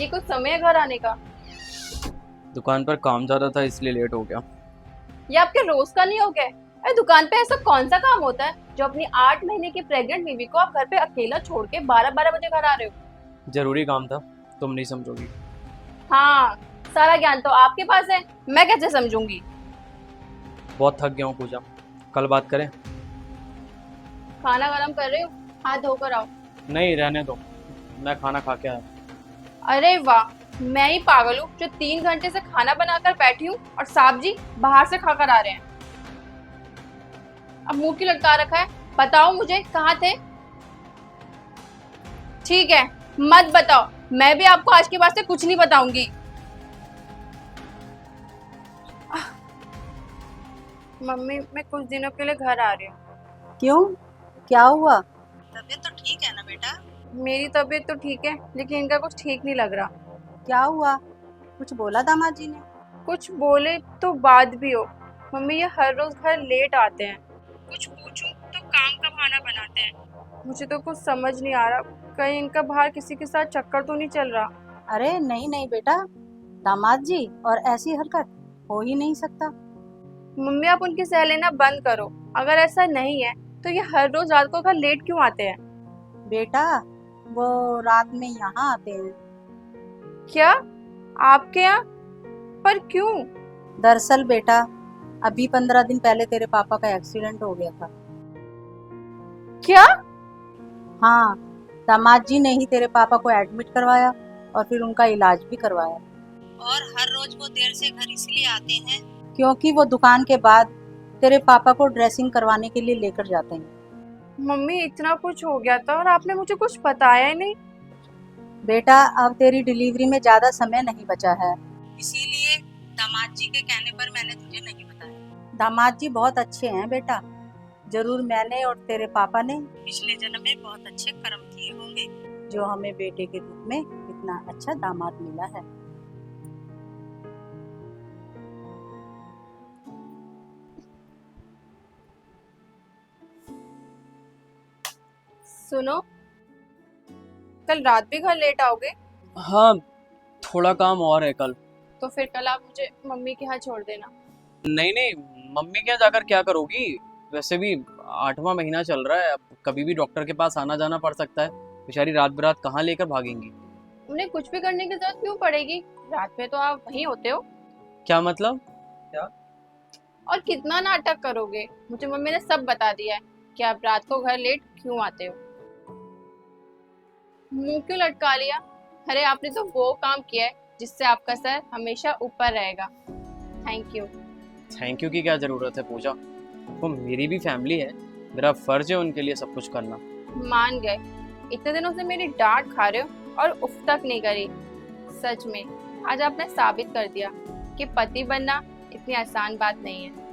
ये कुछ समय है घर आने का? दुकान पर काम ज्यादा था इसलिए लेट हो गया। ये आपके रोज का नहीं हो गया? अरे दुकान पे ऐसा कौन सा काम होता है जो अपनी 8 महीने की प्रेग्नेंट बीवी को आप घर पे अकेला छोड़ के 12-12 बजे घर आ रहे हो? जरूरी काम था, तुम नहीं समझोगी। हाँ, सारा ज्ञान तो आपके पास है, मैं कैसे समझूंगी? बहुत थक गया हूँ पूजा, कल बात करें। खाना गरम कर रही हूँ, हाथ धोकर आओ। नहीं रहने दो, मैं खाना खा के आया। अरे वाह, मैं ही पागल हूँ जो 3 घंटे से खाना बनाकर बैठी हूँ और साहब जी बाहर से खाकर आ रहे हैं। अब मुंह क्यों लटका रखा है? बताओ मुझे, कहाँ थे? ठीक है, मत बताओ, मैं भी आपको आज के बाद से कुछ नहीं बताऊंगी। मम्मी, मैं कुछ दिनों के लिए घर आ रही हूँ। क्यों? क्या हुआ? तबीयत तो ठीक है ना बेटा? मेरी तबीयत तो ठीक है, लेकिन इनका कुछ ठीक नहीं लग रहा। क्या हुआ? कुछ बोला दामाद जी ने? कुछ बोले तो बात भी हो। मम्मी, ये हर रोज घर लेट आते हैं, कुछ पूछूं तो काम का बहाना बनाते हैं। मुझे तो कुछ समझ नहीं आ रहा, कहीं इनका बाहर किसी के साथ चक्कर तो नहीं चल रहा। अरे नहीं नहीं बेटा, दामाद जी और ऐसी हरकत हो ही नहीं सकता। मम्मी, आप उनकी सह लेना बंद करो। अगर ऐसा नहीं है तो ये हर रोज रात को घर लेट क्यों आते हैं? बेटा वो रात में यहाँ आते हैं। क्या? आपके यहाँ? पर क्यों? दरअसल बेटा, अभी 15 दिन पहले तेरे पापा का एक्सीडेंट हो गया था। क्या? हाँ, दामाद जी ने ही तेरे पापा को एडमिट करवाया और फिर उनका इलाज भी करवाया। और हर रोज वो देर से घर इसलिए आते हैं? क्योंकि वो दुकान के बाद तेरे पापा को ड्रेसिंग करवाने के लिए लेकर जाते हैं। मम्मी, इतना कुछ हो गया था और आपने मुझे कुछ बताया ही नहीं। बेटा अब तेरी डिलीवरी में ज्यादा समय नहीं बचा है। इसीलिए दामाद जी के कहने पर मैंने तुझे नहीं बताया। दामाद जी बहुत अच्छे हैं बेटा, जरूर मैंने और तेरे पापा ने पिछले जन्म में बहुत अच्छे कर्म किए होंगे जो हमें बेटे के रूप में इतना अच्छा दामाद मिला है। सुनो, कल रात भी घर लेट आओगे? हाँ, थोड़ा काम और है कल। तो फिर कल आप मुझे मम्मी के यहाँ छोड़ देना। नहीं नहीं, मम्मी के यहाँ जाकर क्या करोगी? वैसे भी 8वां महीना चल रहा है, अब कभी भी डॉक्टर के पास आना जाना पड़ सकता है। बेचारी रात बरात कहाँ लेकर भागेंगी? उन्हें कुछ भी करने की जरूरत क्यों पड़ेगी? रात में तो आप वहीं होते हो। क्या मतलब? और कितना नाटक करोगे? मुझे मम्मी ने सब बता दिया है कि आप रात को घर लेट क्यों आते हो। मुंह क्यों लटका लिया? अरे आपने तो वो काम किया है जिससे आपका सर हमेशा ऊपर रहेगा। Thank you. थैंक यू की क्या जरूरत है पूजा? वो मेरी भी फैमिली है, मेरा फर्ज है उनके लिए सब कुछ करना। मान गए, इतने दिनों से मेरी डांट खा रहे हो और उफ तक नहीं करी। सच में आज आपने साबित कर दिया कि पति बनना इतनी आसान बात नहीं है।